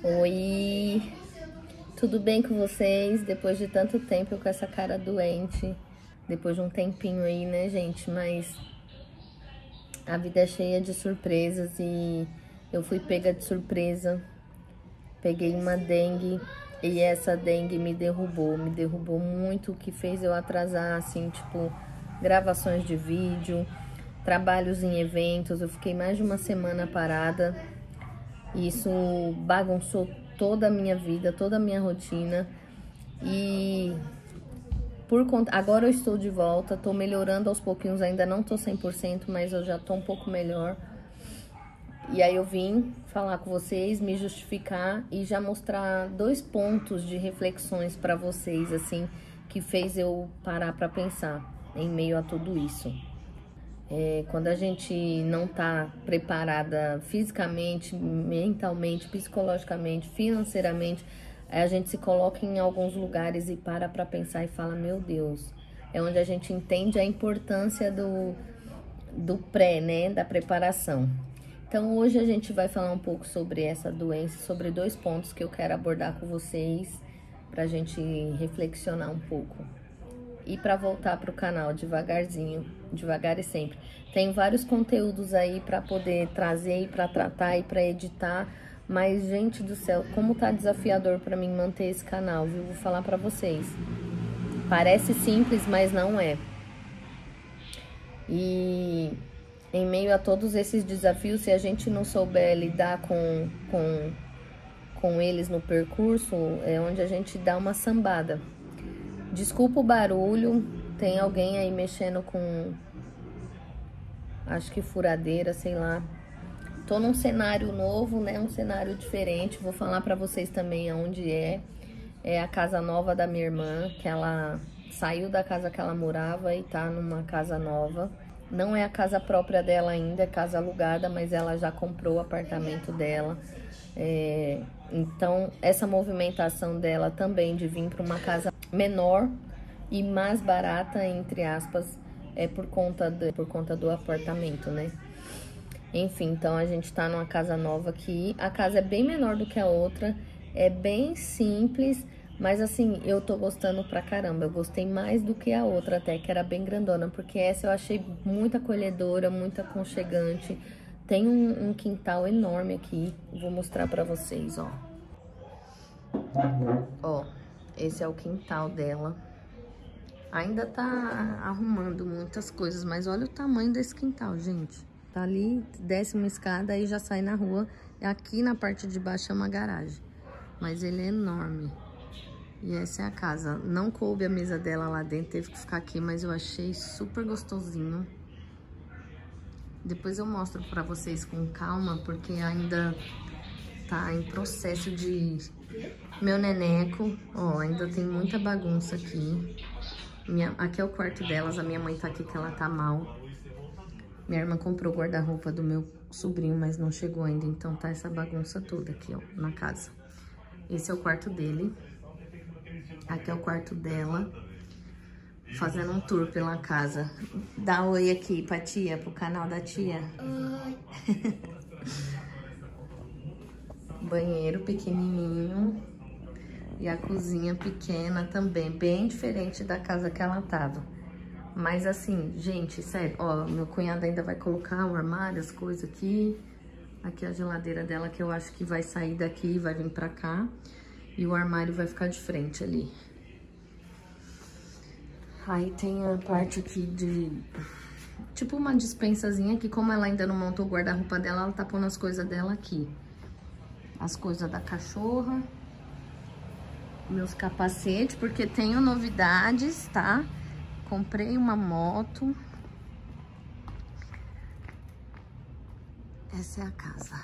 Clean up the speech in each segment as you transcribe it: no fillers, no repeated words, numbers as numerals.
Oi, tudo bem com vocês? Depois de tanto tempo com essa cara doente, depois de um tempinho aí, né, gente? Mas a vida é cheia de surpresas e eu fui pega de surpresa. Peguei uma dengue e essa dengue me derrubou muito, o que fez eu atrasar, assim, tipo, gravações de vídeo, trabalhos em eventos. Eu fiquei mais de uma semana parada. Isso bagunçou toda a minha vida, toda a minha rotina. E por conta, agora eu estou de volta, tô melhorando aos pouquinhos, ainda não tô 100%, mas eu já tô um pouco melhor. E aí eu vim falar com vocês, me justificar e já mostrar 2 pontos de reflexões para vocês, assim, que fez eu parar para pensar em meio a tudo isso. Quando a gente não tá preparada fisicamente, mentalmente, psicologicamente, financeiramente, a gente se coloca em alguns lugares e para pensar e fala, meu Deus, é onde a gente entende a importância do pré, né, da preparação. Então hoje a gente vai falar um pouco sobre essa doença, sobre 2 pontos que eu quero abordar com vocês, pra gente reflexionar um pouco. E para voltar para o canal devagarzinho, devagar e sempre. Tem vários conteúdos aí para poder trazer e para tratar e para editar, mas gente do céu, como tá desafiador para mim manter esse canal, viu? Vou falar para vocês. Parece simples, mas não é. E em meio a todos esses desafios, se a gente não souber lidar com eles no percurso, é onde a gente dá uma sambada. Desculpa o barulho, tem alguém aí mexendo com, acho que furadeira, sei lá. Tô num cenário novo, né, um cenário diferente, vou falar pra vocês também aonde é. É a casa nova da minha irmã, que ela saiu da casa que ela morava e tá numa casa nova. Não é a casa própria dela ainda, é casa alugada, mas ela já comprou o apartamento dela. Então, essa movimentação dela também de vir para uma casa menor e mais barata, entre aspas, é por conta do apartamento, né? Enfim, então a gente tá numa casa nova aqui. A casa é bem menor do que a outra, é bem simples, mas assim, eu tô gostando pra caramba. Eu gostei mais do que a outra até, que era bem grandona, porque essa eu achei muito acolhedora, muito aconchegante. Tem um quintal enorme aqui, vou mostrar pra vocês, ó. Ó, esse é o quintal dela. Ainda tá arrumando muitas coisas, mas olha o tamanho desse quintal, gente. Tá ali, desce uma escada e já sai na rua. Aqui na parte de baixo é uma garagem, mas ele é enorme. E essa é a casa. Não coube a mesa dela lá dentro, teve que ficar aqui, mas eu achei super gostosinho. Depois eu mostro pra vocês com calma, porque ainda tá em processo de... Meu neneco, ó, ainda tem muita bagunça aqui. Aqui é o quarto delas, a minha mãe tá aqui que ela tá mal. Minha irmã comprou o guarda-roupa do meu sobrinho, mas não chegou ainda, então tá essa bagunça toda aqui, ó, na casa. Esse é o quarto dele. Aqui é o quarto dela. Fazendo um tour pela casa. Dá oi aqui pra tia, pro canal da tia. Oi. Banheiro pequenininho. E a cozinha pequena também, bem diferente da casa que ela tava. Mas assim, gente, sério, ó, meu cunhado ainda vai colocar o armário, as coisas aqui. Aqui a geladeira dela, que eu acho que vai sair daqui e vai vir pra cá. E o armário vai ficar de frente ali. Aí tem a parte aqui de... tipo uma dispensazinha que, como ela ainda não montou o guarda-roupa dela, ela tá pondo as coisas dela aqui. As coisas da cachorra. Meus capacetes, porque tenho novidades, tá? Comprei uma moto. Essa é a casa.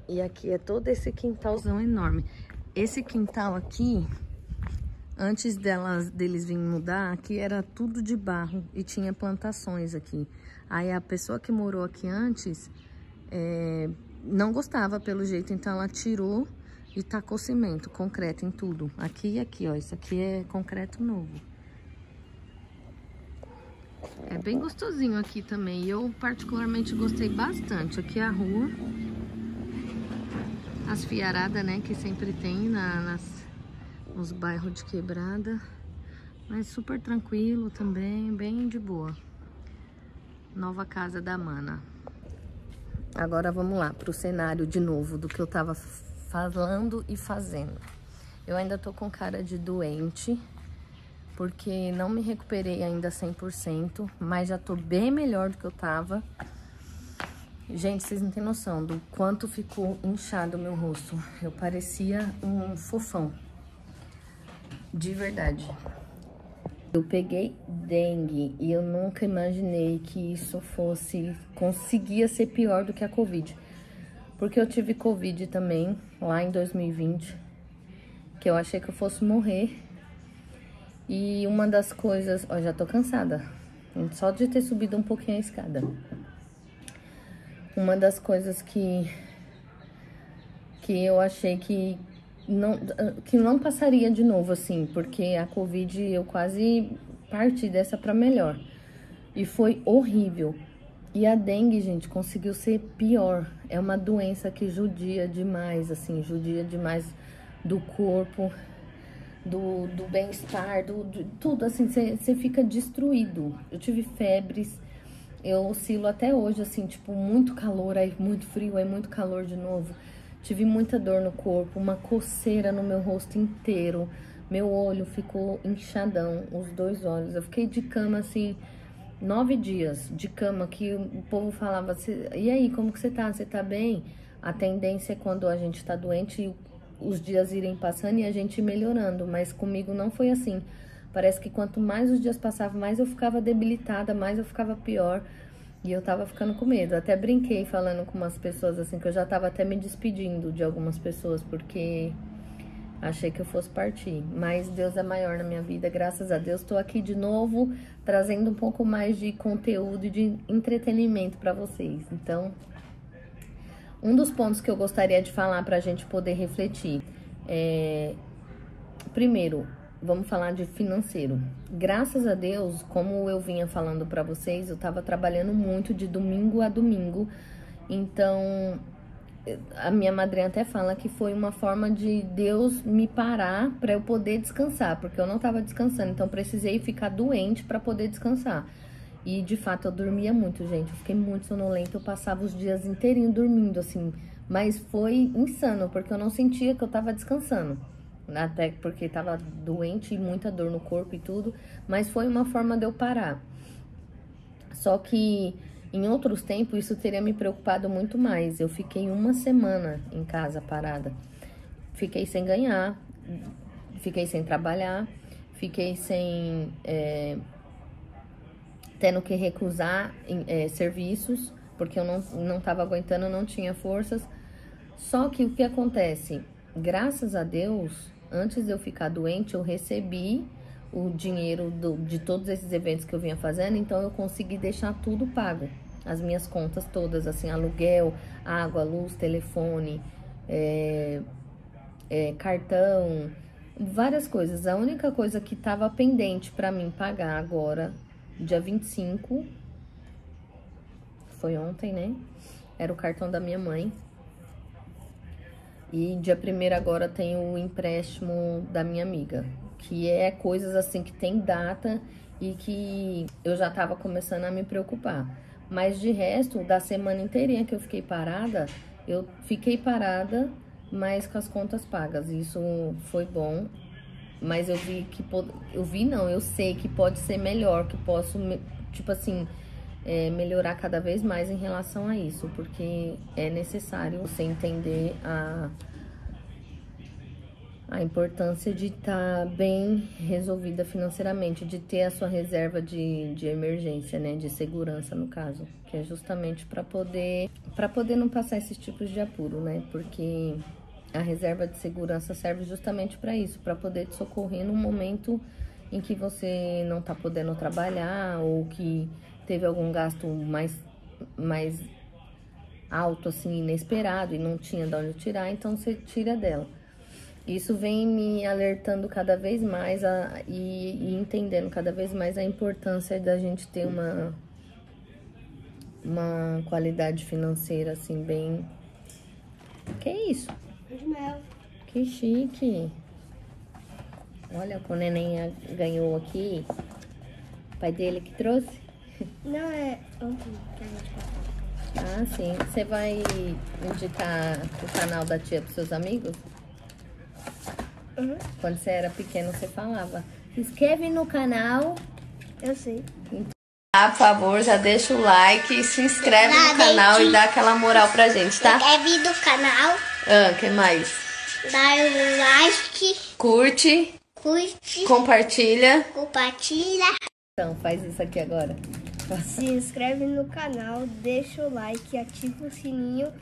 E aqui é todo esse quintalzão enorme. Esse quintal aqui, antes deles virem mudar, aqui era tudo de barro e tinha plantações aqui. Aí a pessoa que morou aqui antes não gostava pelo jeito, então ela tirou e tacou cimento, concreto em tudo. Aqui e aqui, ó, isso aqui é concreto novo. É bem gostosinho aqui também, eu particularmente gostei bastante. Aqui é a rua. as fiaradas, né, que sempre tem nos bairros de quebrada. Mas super tranquilo também, bem de boa. Nova casa da Mana. Agora vamos lá pro cenário de novo do que eu tava falando e fazendo. Eu ainda tô com cara de doente, porque não me recuperei ainda 100%, mas já tô bem melhor do que eu tava. Gente, vocês não têm noção do quanto ficou inchado o meu rosto. Eu parecia um fofão. De verdade. Eu peguei dengue e eu nunca imaginei que isso conseguia ser pior do que a Covid. Porque eu tive Covid também, lá em 2020, que eu achei que eu fosse morrer. E uma das coisas... Ó, já tô cansada, só de ter subido um pouquinho a escada. Uma das coisas que eu achei que não passaria de novo, assim, porque a Covid eu quase parti dessa pra melhor. E foi horrível. E a dengue, gente, conseguiu ser pior. É uma doença que judia demais, assim, judia demais do corpo, do bem-estar, tudo, assim, você fica destruído. Eu tive febres, eu oscilo até hoje, assim, tipo, muito calor, aí muito frio, aí muito calor de novo. Tive muita dor no corpo, uma coceira no meu rosto inteiro. Meu olho ficou inchadão, os 2 olhos. Eu fiquei de cama, assim, 9 dias de cama, que o povo falava assim, e aí, como que você tá? Você tá bem? A tendência é quando a gente tá doente, os dias irem passando e a gente ir melhorando. Mas comigo não foi assim. Parece que quanto mais os dias passavam, mais eu ficava debilitada, mais eu ficava pior. E eu tava ficando com medo. Até brinquei falando com umas pessoas, assim, que eu já tava até me despedindo de algumas pessoas, porque achei que eu fosse partir. Mas Deus é maior na minha vida, graças a Deus. Tô aqui de novo, trazendo um pouco mais de conteúdo e de entretenimento pra vocês. Então, um dos pontos que eu gostaria de falar pra gente poder refletir é... Primeiro, vamos falar de financeiro. Graças a Deus, como eu vinha falando pra vocês, eu tava trabalhando muito de domingo a domingo. Então, a minha madrinha até fala que foi uma forma de Deus me parar pra eu poder descansar, porque eu não tava descansando. Então, precisei ficar doente pra poder descansar. E, de fato, eu dormia muito, gente. Eu fiquei muito sonolenta. Eu passava os dias inteirinho dormindo, assim. Mas foi insano, porque eu não sentia que eu tava descansando. Até porque tava doente e muita dor no corpo e tudo, mas foi uma forma de eu parar. Só que em outros tempos isso teria me preocupado muito mais. Eu fiquei 1 semana em casa parada. Fiquei sem ganhar, fiquei sem trabalhar, fiquei sem... tendo que recusar serviços, porque eu não tava aguentando, não tinha forças. Só que o que acontece? Graças a Deus, antes de eu ficar doente, eu recebi o dinheiro de todos esses eventos que eu vinha fazendo, então eu consegui deixar tudo pago. As minhas contas todas, assim, aluguel, água, luz, telefone, cartão, várias coisas. A única coisa que tava pendente pra mim pagar agora, dia 25, foi ontem, né? Era o cartão da minha mãe. E dia 1º agora tem o empréstimo da minha amiga, que é coisas assim que tem data e que eu já tava começando a me preocupar. Mas de resto, da semana inteirinha que eu fiquei parada, mas com as contas pagas. Isso foi bom, mas eu sei que pode ser melhor, que posso, tipo assim, melhorar cada vez mais em relação a isso, porque é necessário você entender a importância de estar bem resolvida financeiramente, de ter a sua reserva de emergência, né, de segurança no caso, que é justamente para poder não passar esses tipos de apuro, né, porque a reserva de segurança serve justamente para isso, para poder te socorrer no momento em que você não tá podendo trabalhar ou que teve algum gasto mais alto, assim, inesperado e não tinha de onde tirar, então você tira dela. Isso vem me alertando cada vez mais e entendendo cada vez mais a importância da gente ter uma qualidade financeira, assim, bem... Que é isso? De mel. Que chique. Olha, o neném ganhou aqui. O pai dele que trouxe? Não, é ontem que a gente passou. Ah, sim. Você vai indicar o canal da tia pros seus amigos? Uhum. Quando você era pequeno, você falava: se inscreve no canal. Eu sei. Por favor, já deixa o like, se inscreve no canal e dá aquela moral pra gente, tá? Inscreve no canal. Que mais? Dá um like. Curte, compartilha. Compartilha. Então, faz isso aqui agora. Se inscreve no canal, deixa o like, ativa o sininho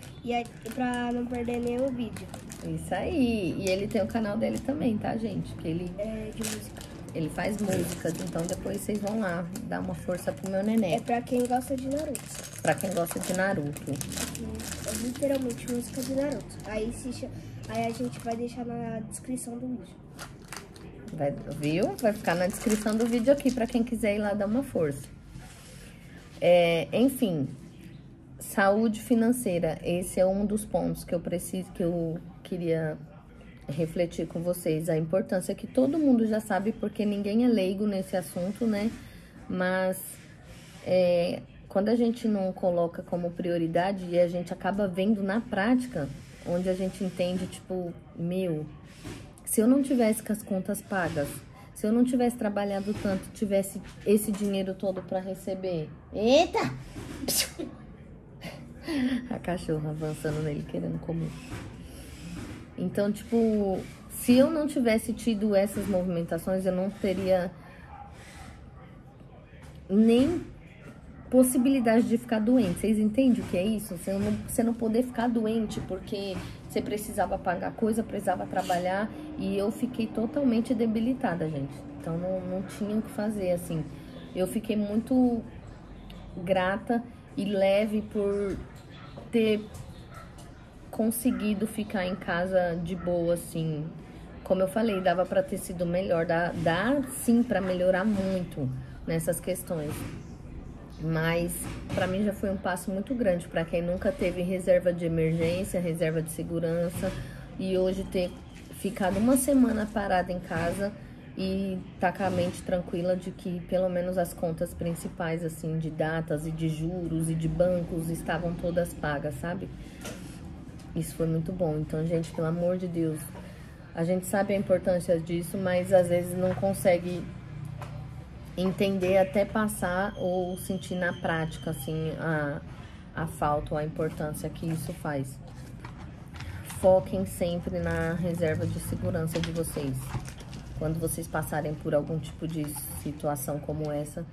pra não perder nenhum vídeo. Isso aí. E ele tem o canal dele também, tá, gente? Que ele É de música. Ele faz músicas, então depois vocês vão lá dar uma força pro meu neném. É pra quem gosta de Naruto. Pra quem gosta de Naruto. É literalmente música de Naruto. Aí a gente vai deixar na descrição do vídeo. Viu? Vai ficar na descrição do vídeo aqui pra quem quiser ir lá dar uma força. Enfim, saúde financeira. Esse é um dos pontos que eu queria refletir com vocês. A importância que todo mundo já sabe, porque ninguém é leigo nesse assunto, né? Mas quando a gente não coloca como prioridade e a gente acaba vendo na prática, onde a gente entende, tipo, se eu não tivesse com as contas pagas, se eu não tivesse trabalhado tanto, tivesse esse dinheiro todo para receber. Eita! A cachorra avançando nele, querendo comer. Então, tipo, se eu não tivesse tido essas movimentações, eu não teria nem possibilidade de ficar doente. Vocês entendem o que é isso? Você não poder ficar doente porque você precisava pagar coisa, precisava trabalhar, e eu fiquei totalmente debilitada, gente. Então não tinha o que fazer, assim. Eu fiquei muito grata e leve por ter conseguido ficar em casa de boa, assim. Como eu falei, dava pra ter sido melhor, dá sim pra melhorar muito nessas questões. Mas pra mim já foi um passo muito grande pra quem nunca teve reserva de emergência, reserva de segurança, e hoje ter ficado uma semana parada em casa e tá com a mente tranquila de que pelo menos as contas principais, assim, de datas e de juros e de bancos estavam todas pagas, sabe? Isso foi muito bom. Então, gente, pelo amor de Deus, a gente sabe a importância disso, mas às vezes não consegue entender até passar ou sentir na prática, assim, a falta ou a importância que isso faz. Foquem sempre na reserva de segurança de vocês. Quando vocês passarem por algum tipo de situação como essa,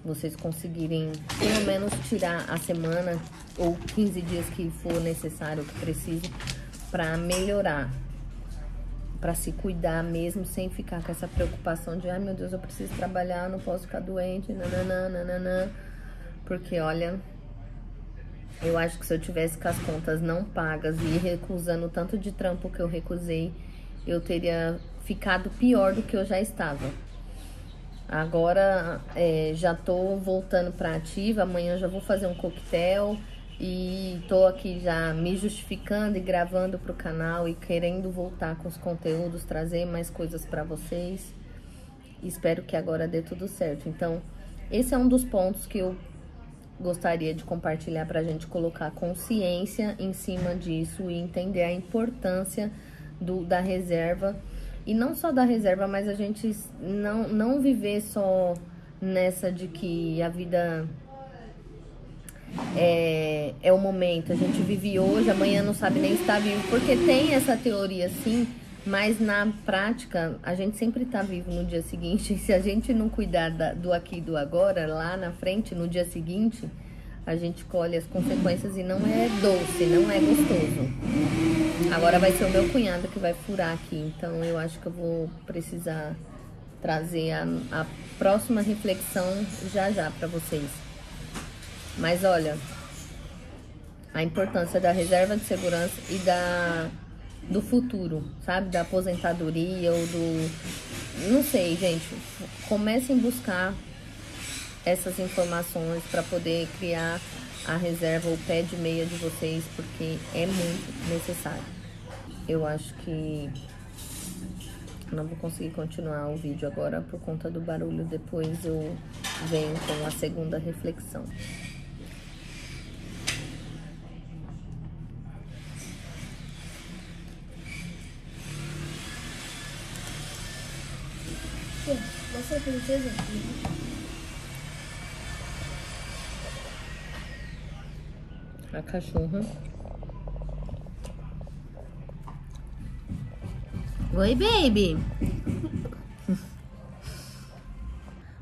vocês conseguirem pelo menos tirar a semana ou 15 dias que for necessário, que precise, para melhorar, para se cuidar mesmo, sem ficar com essa preocupação de ai meu Deus, eu preciso trabalhar, não posso ficar doente, nananã. Porque olha, eu acho que se eu tivesse com as contas não pagas e recusando tanto de trampo que eu recusei, eu teria ficado pior do que eu já estava. Agora já tô voltando pra ativa, amanhã já vou fazer um coquetel e tô aqui já me justificando e gravando pro canal e querendo voltar com os conteúdos, trazer mais coisas pra vocês. Espero que agora dê tudo certo. Então, esse é um dos pontos que eu gostaria de compartilhar pra gente colocar consciência em cima disso e entender a importância da reserva. E não só da reserva, mas a gente não viver só nessa de que a vida é o momento. A gente vive hoje, amanhã não sabe nem se está vivo. Porque tem essa teoria sim, mas na prática a gente sempre está vivo no dia seguinte. E se a gente não cuidar do aqui e do agora, lá na frente, no dia seguinte, a gente colhe as consequências e não é doce, não é gostoso. Agora vai ser o meu cunhado que vai furar aqui, então eu acho que eu vou precisar trazer a próxima reflexão já pra vocês. Mas olha, a importância da reserva de segurança e do futuro, sabe? Da aposentadoria ou não sei, gente. Comecem a buscar essas informações para poder criar a reserva, o pé de meia de vocês, porque é muito necessário. eu acho que não vou conseguir continuar o vídeo agora por conta do barulho. Depois eu venho com a segunda reflexão. Mostra a princesa. A cachorra. Oi, baby!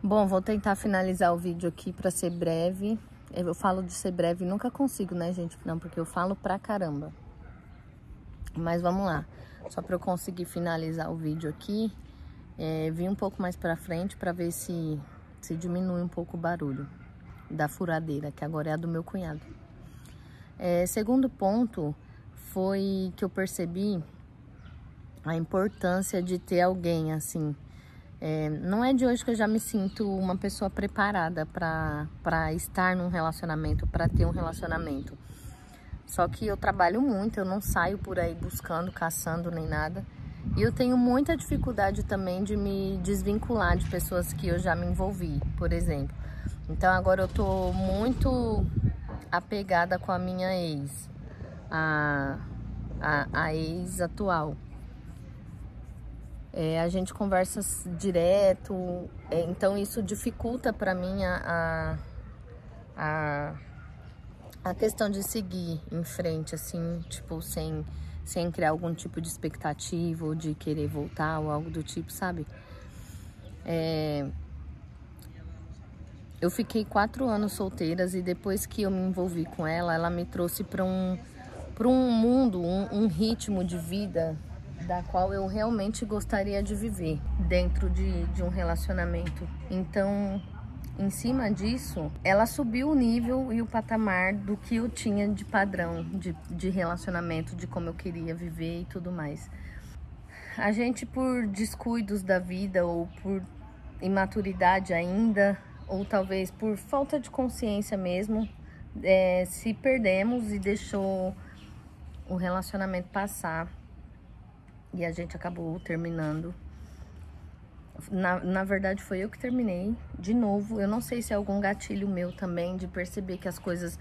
Bom, vou tentar finalizar o vídeo aqui pra ser breve. Eu falo de ser breve, nunca consigo, né, gente? Não, porque eu falo pra caramba. Mas vamos lá. Só pra eu conseguir finalizar o vídeo aqui, vim um pouco mais pra frente pra ver se diminui um pouco o barulho da furadeira, que agora é a do meu cunhado. Segundo ponto foi que eu percebi a importância de ter alguém, assim. Não é de hoje que eu já me sinto uma pessoa preparada para estar num relacionamento, para ter um relacionamento. Só que eu trabalho muito, eu não saio por aí buscando, caçando, nem nada. E eu tenho muita dificuldade também de me desvincular de pessoas que eu já me envolvi, por exemplo. Então agora eu tô muito apegada com a minha ex, a ex atual. A gente conversa direto, então isso dificulta para mim a questão de seguir em frente, assim, tipo, sem criar algum tipo de expectativa ou de querer voltar ou algo do tipo, sabe? Eu fiquei 4 anos solteiras e depois que eu me envolvi com ela, ela me trouxe para um mundo, um ritmo de vida da qual eu realmente gostaria de viver dentro de um relacionamento. Então, em cima disso, ela subiu o nível e o patamar do que eu tinha de padrão de relacionamento, de como eu queria viver e tudo mais. A gente, por descuidos da vida ou por imaturidade ainda, ou talvez por falta de consciência mesmo, se perdemos e deixou o relacionamento passar e a gente acabou terminando. Na verdade foi eu que terminei de novo. Eu não sei se é algum gatilho meu também de perceber que as coisas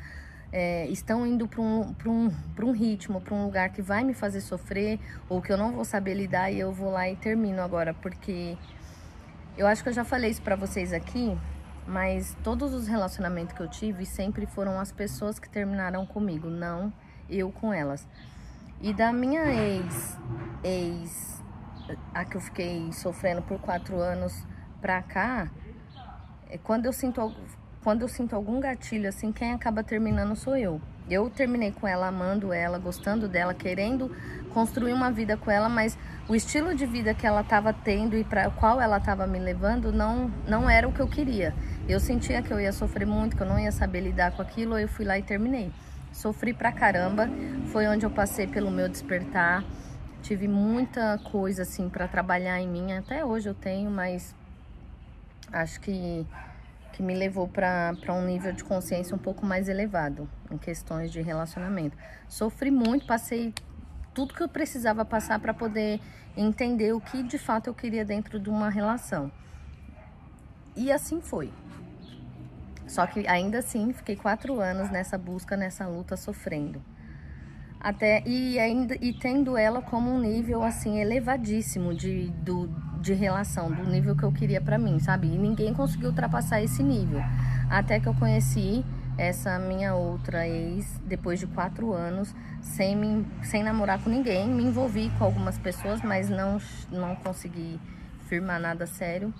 estão indo para um ritmo, para um lugar que vai me fazer sofrer ou que eu não vou saber lidar e eu vou lá e termino agora, porque eu acho que eu já falei isso pra vocês aqui, mas todos os relacionamentos que eu tive sempre foram as pessoas que terminaram comigo, não eu com elas. E da minha ex, a que eu fiquei sofrendo por 4 anos pra cá, quando eu sinto algum gatilho, assim, quem acaba terminando sou eu. Eu terminei com ela, amando ela, gostando dela, querendo construir uma vida com ela, mas o estilo de vida que ela estava tendo e para o qual ela estava me levando não era o que eu queria. Eu sentia que eu ia sofrer muito, que eu não ia saber lidar com aquilo, eu fui lá e terminei. Sofri pra caramba, foi onde eu passei pelo meu despertar. Tive muita coisa, assim, pra trabalhar em mim. Até hoje eu tenho, mas acho que me levou pra um nível de consciência um pouco mais elevado em questões de relacionamento. Sofri muito, passei tudo que eu precisava passar pra poder entender o que de fato eu queria dentro de uma relação. E assim foi. Só que ainda assim fiquei 4 anos nessa busca, nessa luta, sofrendo. E tendo ela como um nível assim elevadíssimo de relação, do nível que eu queria pra mim, sabe? E ninguém conseguiu ultrapassar esse nível. Até que eu conheci essa minha outra ex, depois de 4 anos, sem namorar com ninguém. Me envolvi com algumas pessoas, mas não consegui firmar nada sério.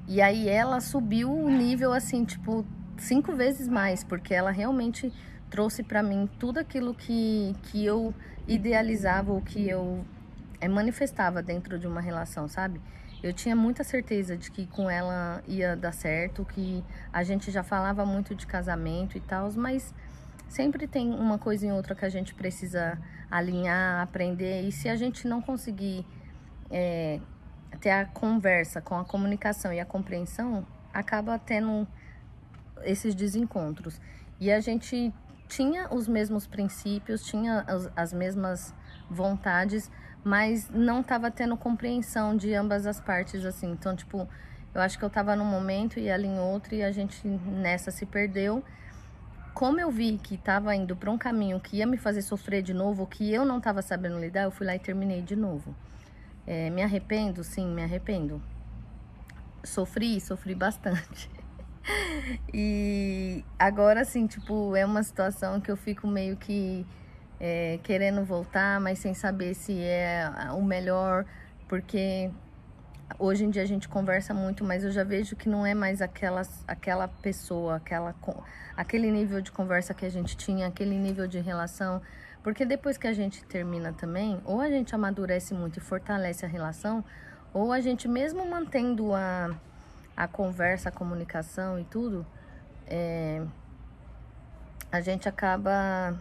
E aí ela subiu o nível, assim, tipo, 5 vezes mais, porque ela realmente trouxe pra mim tudo aquilo que eu idealizava ou que eu manifestava dentro de uma relação, sabe? Eu tinha muita certeza de que com ela ia dar certo, que a gente já falava muito de casamento e tal, mas sempre tem uma coisa em outra que a gente precisa alinhar, aprender, e se a gente não conseguir ter a conversa com a comunicação e a compreensão, acaba tendo esses desencontros. E a gente tinha os mesmos princípios, tinha as mesmas vontades, mas não tava tendo compreensão de ambas as partes, assim. Então, tipo, eu acho que eu tava num momento e ela em outro, e a gente nessa se perdeu. Como eu vi que tava indo pra um caminho que ia me fazer sofrer de novo, que eu não tava sabendo lidar, eu fui lá e terminei de novo. Me arrependo? Sim, me arrependo. Sofri bastante. E agora, assim, tipo, é uma situação que eu fico meio que querendo voltar, mas sem saber se é o melhor, porque hoje em dia a gente conversa muito, mas eu já vejo que não é mais aquela pessoa, aquele nível de conversa que a gente tinha, aquele nível de relação. Porque depois que a gente termina também, ou a gente amadurece muito e fortalece a relação, ou a gente mesmo mantendo a conversa, a comunicação e tudo, a gente acaba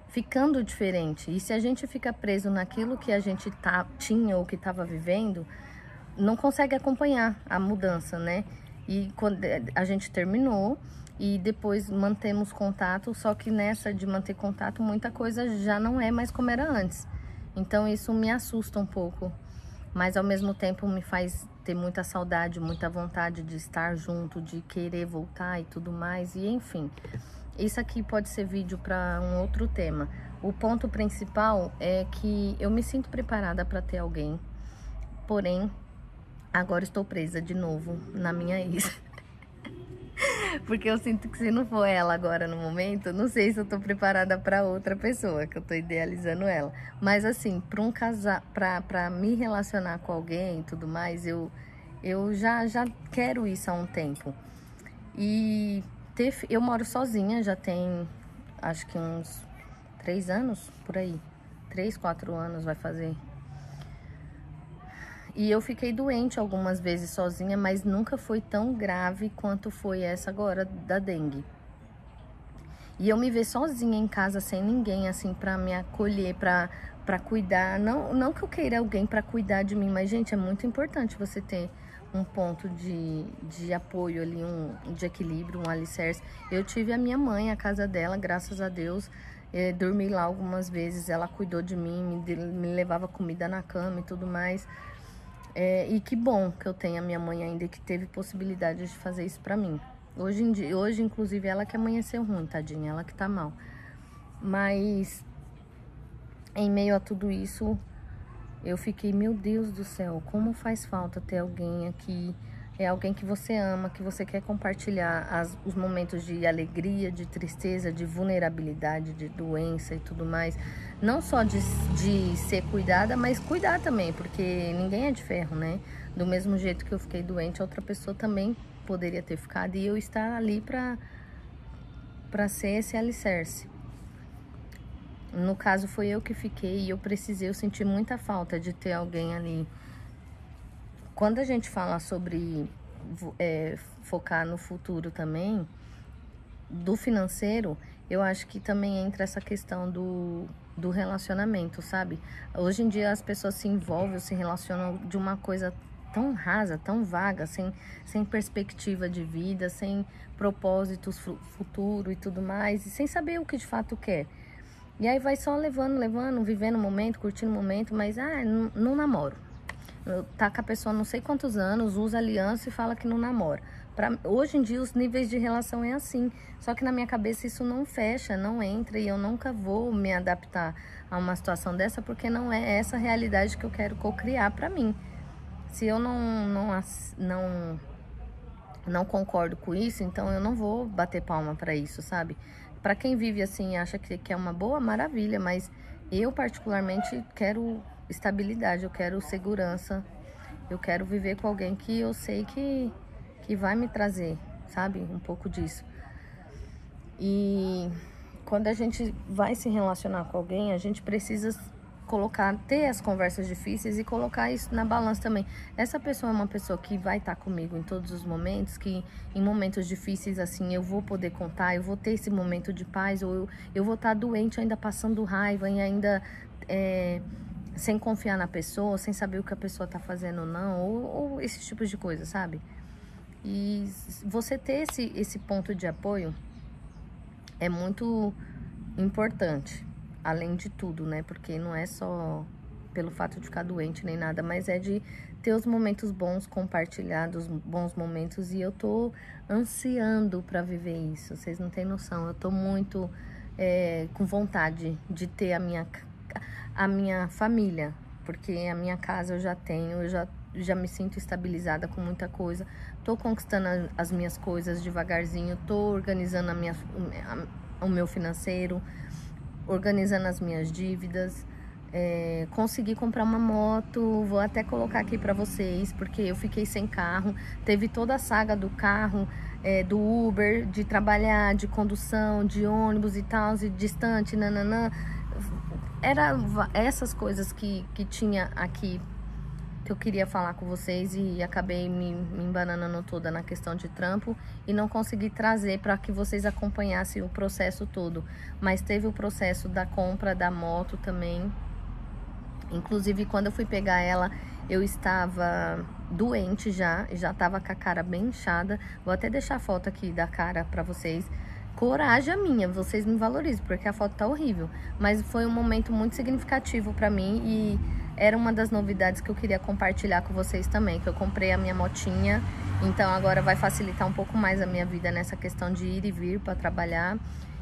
ficando diferente. E se a gente fica preso naquilo que a gente tinha ou que estava vivendo, não consegue acompanhar a mudança, né? E quando a gente terminou e depois mantemos contato, só que nessa de manter contato, muita coisa já não é mais como era antes. Então isso me assusta um pouco, mas ao mesmo tempo me faz ter muita saudade, muita vontade de estar junto, de querer voltar e tudo mais, e enfim. Isso aqui pode ser vídeo para um outro tema. O ponto principal é que eu me sinto preparada para ter alguém, porém, agora estou presa de novo na minha ex. Porque eu sinto que se não for ela agora no momento, não sei se eu tô preparada para outra pessoa, que eu tô idealizando ela. Mas assim, para um casal, para me relacionar com alguém e tudo mais, eu já quero isso há um tempo. E eu moro sozinha, já tem acho que uns 3 anos, por aí. 3, 4 anos vai fazer. E eu fiquei doente algumas vezes sozinha, mas nunca foi tão grave quanto foi essa agora da dengue. E eu me ver sozinha em casa, sem ninguém, assim, pra me acolher, pra cuidar. Não que eu queira alguém pra cuidar de mim, mas, gente, é muito importante você ter um ponto de apoio ali, de equilíbrio, um alicerce. Eu tive a minha mãe, a casa dela, graças a Deus. Dormi lá algumas vezes, ela cuidou de mim, me levava comida na cama e tudo mais. E que bom que eu tenho a minha mãe ainda, que teve possibilidade de fazer isso pra mim. Hoje, inclusive, ela que amanheceu ruim, tadinha, ela que tá mal. Mas, em meio a tudo isso, eu fiquei, meu Deus do céu, como faz falta ter alguém aqui. É alguém que você ama, que você quer compartilhar os momentos de alegria, de tristeza, de vulnerabilidade, de doença e tudo mais. Não só de ser cuidada, mas cuidar também, porque ninguém é de ferro, né? Do mesmo jeito que eu fiquei doente, outra pessoa também poderia ter ficado. E eu estar ali pra ser esse alicerce. No caso, foi eu que fiquei e eu senti muita falta de ter alguém ali. Quando a gente fala sobre focar no futuro também, do financeiro, eu acho que também entra essa questão do relacionamento, sabe? Hoje em dia as pessoas se envolvem, se relacionam de uma coisa tão rasa, tão vaga, sem perspectiva de vida, sem propósitos futuro e tudo mais, e sem saber o que de fato quer. E aí vai só levando, vivendo o momento, curtindo o momento, mas não namoro. Tá com a pessoa não sei quantos anos, usa aliança e fala que não namora. Hoje em dia os níveis de relação é assim, só que na minha cabeça isso não fecha, não entra, e eu nunca vou me adaptar a uma situação dessa, porque não é essa realidade que eu quero cocriar pra mim. Se eu não concordo com isso, então eu não vou bater palma pra isso, sabe? Pra quem vive assim e acha que é uma boa, maravilha, mas eu particularmente quero estabilidade, eu quero segurança, eu quero viver com alguém que eu sei que vai me trazer, sabe, um pouco disso. E quando a gente vai se relacionar com alguém, a gente precisa ter as conversas difíceis e colocar isso na balança também. Essa pessoa é uma pessoa que vai estar comigo em todos os momentos, que em momentos difíceis assim eu vou poder contar, eu vou ter esse momento de paz, ou eu vou estar doente ainda passando raiva e ainda sem confiar na pessoa, sem saber o que a pessoa tá fazendo ou não, ou esses tipos de coisa, sabe? E você ter esse ponto de apoio é muito importante, além de tudo, né? Porque não é só pelo fato de ficar doente nem nada, mas é de ter os momentos bons, compartilhar dos bons momentos, e eu tô ansiando para viver isso, vocês não têm noção, eu tô muito com vontade de ter a minha família, porque a minha casa eu já tenho, eu já me sinto estabilizada com muita coisa, tô conquistando as minhas coisas devagarzinho, tô organizando o meu financeiro, organizando as minhas dívidas, consegui comprar uma moto, vou até colocar aqui pra vocês, porque eu fiquei sem carro, teve toda a saga do carro, do Uber, de trabalhar, de condução, de ônibus e tal, e distante, nananã, era essas coisas que tinha aqui, que eu queria falar com vocês, e acabei me embananando toda na questão de trampo e não consegui trazer para que vocês acompanhassem o processo todo, mas teve o processo da compra da moto também. Inclusive, quando eu fui pegar ela, eu estava doente já estava com a cara bem inchada. Vou até deixar a foto aqui da cara pra vocês. Coragem a minha, vocês me valorizam, porque a foto tá horrível. Mas foi um momento muito significativo pra mim e era uma das novidades que eu queria compartilhar com vocês também, que eu comprei a minha motinha. Então agora vai facilitar um pouco mais a minha vida nessa questão de ir e vir para trabalhar.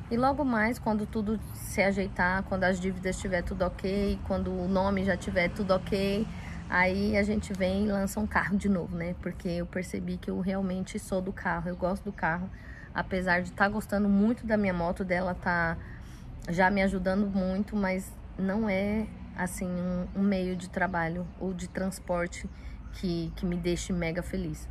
E logo mais, quando tudo se ajeitar, quando as dívidas estiver tudo ok, quando o nome já tiver tudo ok, aí a gente vem e lança um carro de novo, né? Porque eu percebi que eu realmente sou do carro, eu gosto do carro. Apesar de estar gostando muito da minha moto, dela tá já me ajudando muito, mas não é, assim, um meio de trabalho ou de transporte que me deixe mega feliz.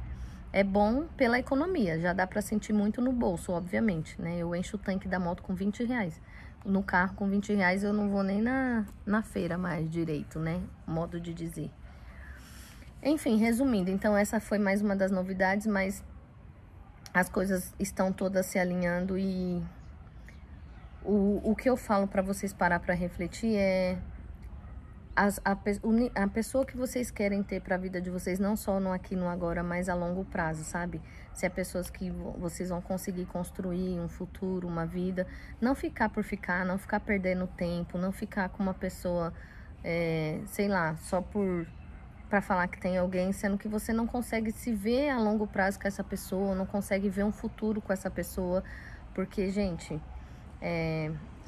É bom pela economia, já dá pra sentir muito no bolso, obviamente, né? Eu encho o tanque da moto com 20 reais. No carro, com 20 reais, eu não vou nem na feira mais direito, né? Modo de dizer. Enfim, resumindo, então essa foi mais uma das novidades, mas as coisas estão todas se alinhando e o que eu falo pra vocês parar pra refletir é a pessoa que vocês querem ter para a vida de vocês, não só no aqui no agora, mas a longo prazo, sabe? Se é pessoas que vocês vão conseguir construir um futuro, uma vida, não ficar por ficar, não ficar perdendo tempo, não ficar com uma pessoa, sei lá, só para falar que tem alguém, sendo que você não consegue se ver a longo prazo com essa pessoa, não consegue ver um futuro com essa pessoa, porque, gente,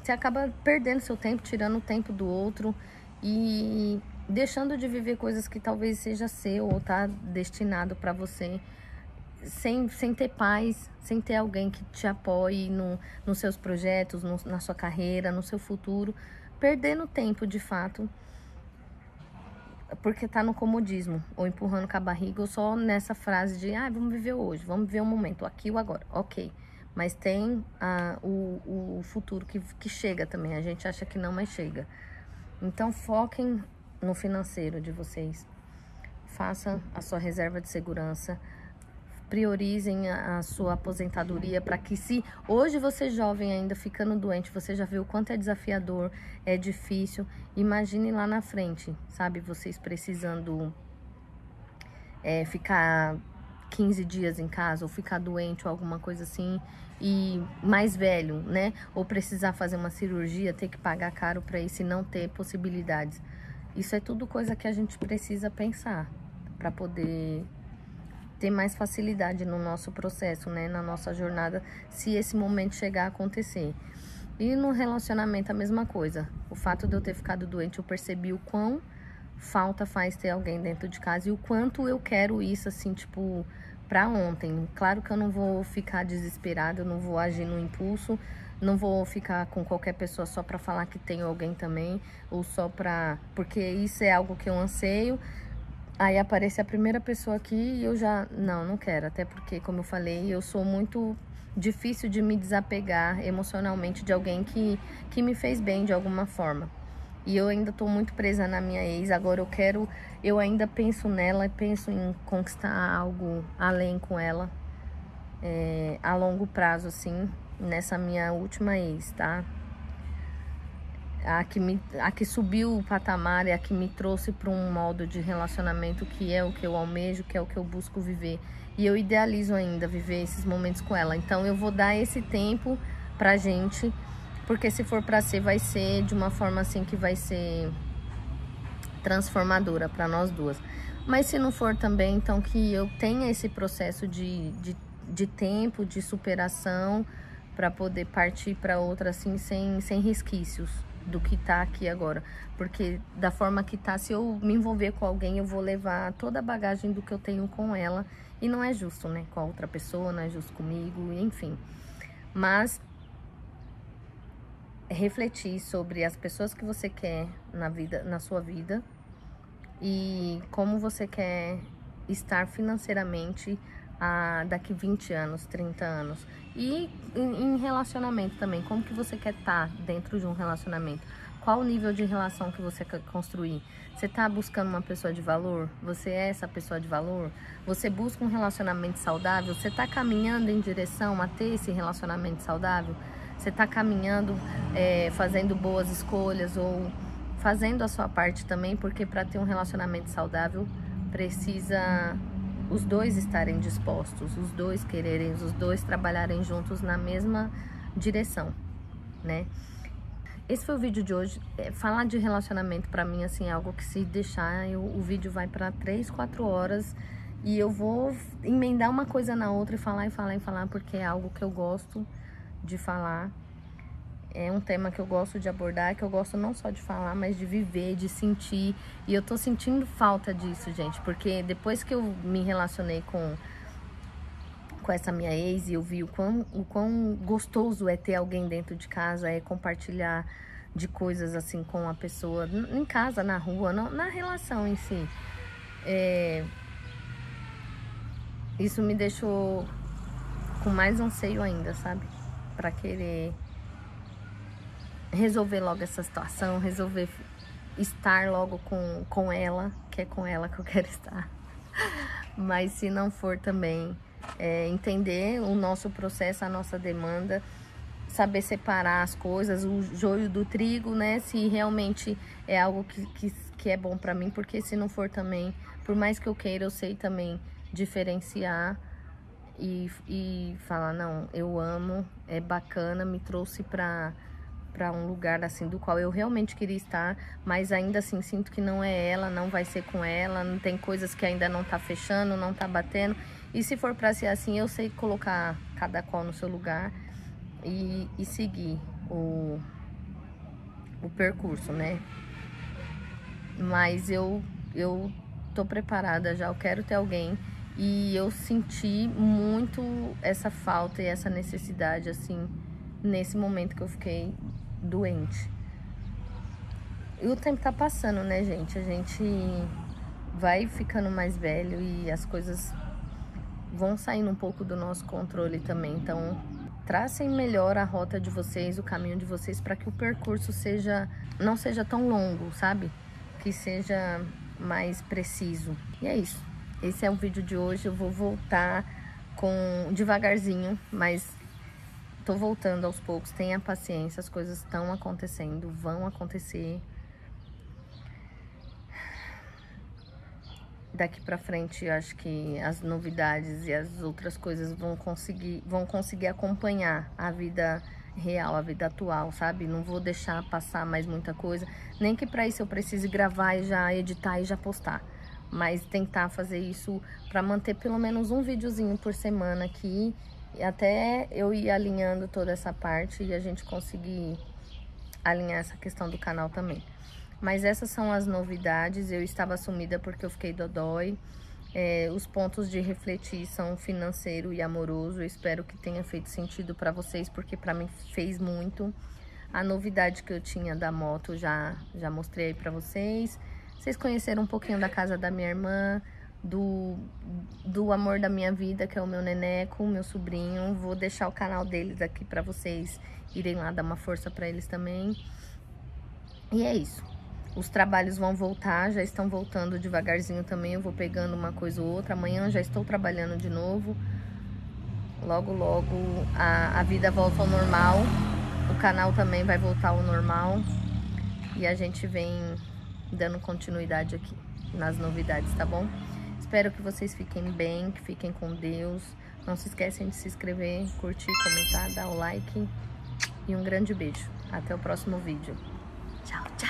você acaba perdendo seu tempo, tirando o tempo do outro, e deixando de viver coisas que talvez seja seu ou tá destinado para você, sem ter paz, sem ter alguém que te apoie nos seus projetos, na sua carreira, no seu futuro, perdendo tempo de fato, porque tá no comodismo, ou empurrando com a barriga, ou só nessa frase de vamos viver hoje, vamos viver o momento, aqui ou agora, ok. Mas tem o futuro que chega também, a gente acha que não, mas chega. Então foquem no financeiro de vocês, façam a sua reserva de segurança, priorizem a sua aposentadoria para que, se hoje você jovem ainda ficando doente, você já viu o quanto é desafiador, é difícil, imagine lá na frente, sabe, vocês precisando ficar 15 dias em casa, ou ficar doente ou alguma coisa assim, e mais velho, né? Ou precisar fazer uma cirurgia, ter que pagar caro para isso e não ter possibilidades. Isso é tudo coisa que a gente precisa pensar para poder ter mais facilidade no nosso processo, né? Na nossa jornada, se esse momento chegar a acontecer. E no relacionamento a mesma coisa. O fato de eu ter ficado doente, eu percebi o quão falta faz ter alguém dentro de casa e o quanto eu quero isso, assim, tipo, pra ontem. Claro que eu não vou ficar desesperada, eu não vou agir no impulso, não vou ficar com qualquer pessoa só pra falar que tenho alguém também, ou só pra... porque isso é algo que eu anseio. Aí aparece a primeira pessoa aqui e eu já... não quero, até porque, como eu falei, eu sou muito difícil de me desapegar emocionalmente de alguém que me fez bem de alguma forma. E eu ainda tô muito presa na minha ex, agora eu ainda penso nela e penso em conquistar algo além com ela, a longo prazo, assim, nessa minha última ex, tá? A que subiu o patamar e a que me trouxe para um modo de relacionamento que é o que eu almejo, que é o que eu busco viver. E eu idealizo ainda viver esses momentos com ela. Então eu vou dar esse tempo pra gente, porque se for pra ser, vai ser de uma forma assim que vai ser transformadora pra nós duas. Mas se não for também, então que eu tenha esse processo de tempo, de superação, pra poder partir pra outra assim, sem resquícios do que tá aqui agora. Porque da forma que tá, se eu me envolver com alguém, eu vou levar toda a bagagem do que eu tenho com ela. E não é justo, né? Com a outra pessoa, não é justo comigo, enfim. Mas refletir sobre as pessoas que você quer na sua vida e como você quer estar financeiramente daqui 20 anos, 30 anos. E em relacionamento também, como que você quer estar dentro de um relacionamento? Qual o nível de relação que você quer construir? Você está buscando uma pessoa de valor? Você é essa pessoa de valor? Você busca um relacionamento saudável? Você está caminhando em direção a ter esse relacionamento saudável? Você está caminhando, fazendo boas escolhas ou fazendo a sua parte também? Porque para ter um relacionamento saudável, precisa os dois estarem dispostos, os dois quererem, os dois trabalharem juntos na mesma direção, né? Esse foi o vídeo de hoje. Falar de relacionamento pra mim, assim, é algo que se deixar, o vídeo vai pra 3, 4 horas e eu vou emendar uma coisa na outra e falar, porque é algo que eu gosto de falar. É um tema que eu gosto de abordar, que eu gosto não só de falar, mas de viver, de sentir. E eu tô sentindo falta disso, gente, porque depois que eu me relacionei com essa minha ex e eu vi o quão gostoso é ter alguém dentro de casa, é compartilhar de coisas assim com a pessoa, em casa, na rua, na relação em si. Isso me deixou com mais anseio ainda, sabe? Pra querer resolver logo essa situação, resolver estar logo com ela, que é com ela que eu quero estar. Mas se não for também, entender o nosso processo, a nossa demanda, saber separar as coisas, o joio do trigo, né? Se realmente é algo que é bom pra mim, porque se não for também, por mais que eu queira, eu sei também diferenciar e falar, não, eu amo, é bacana, me trouxe pra um lugar assim do qual eu realmente queria estar, mas ainda assim sinto que não é ela, não vai ser com ela, não tem coisas que ainda não tá fechando, não tá batendo. E se for pra ser assim, eu sei colocar cada qual no seu lugar e seguir o percurso, né? Mas eu tô preparada já, eu quero ter alguém. E eu senti muito essa falta e essa necessidade, assim, nesse momento que eu fiquei doente. E o tempo tá passando, né, gente? A gente vai ficando mais velho e as coisas vão saindo um pouco do nosso controle também. Então, tracem melhor a rota de vocês, o caminho de vocês, para que o percurso não seja tão longo, sabe? Que seja mais preciso. E é isso. Esse é o vídeo de hoje. Eu vou voltar devagarzinho, mas tô voltando aos poucos. Tenha paciência, as coisas estão acontecendo, vão acontecer. Daqui pra frente, eu acho que as novidades e as outras coisas vão conseguir acompanhar a vida real, a vida atual, sabe? Não vou deixar passar mais muita coisa, nem que pra isso eu precise gravar e já editar e já postar. Mas tentar fazer isso pra manter pelo menos um videozinho por semana aqui, e até eu ir alinhando toda essa parte e a gente conseguir alinhar essa questão do canal também. Mas essas são as novidades. Eu estava sumida porque eu fiquei dodói. Os pontos de refletir são financeiro e amoroso. Eu espero que tenha feito sentido para vocês, porque para mim fez muito. A novidade que eu tinha da moto já mostrei aí para vocês. Vocês conheceram um pouquinho da casa da minha irmã, do amor da minha vida, que é o meu neneco, o meu sobrinho. Vou deixar o canal deles aqui para vocês irem lá dar uma força para eles também. E é isso. Os trabalhos vão voltar, já estão voltando devagarzinho também. Eu vou pegando uma coisa ou outra. Amanhã já estou trabalhando de novo. Logo, logo a vida volta ao normal. O canal também vai voltar ao normal. E a gente vem dando continuidade aqui nas novidades, tá bom? Espero que vocês fiquem bem, que fiquem com Deus. Não se esquecem de se inscrever, curtir, comentar, dar o like. e um grande beijo. Até o próximo vídeo. Tchau, tchau!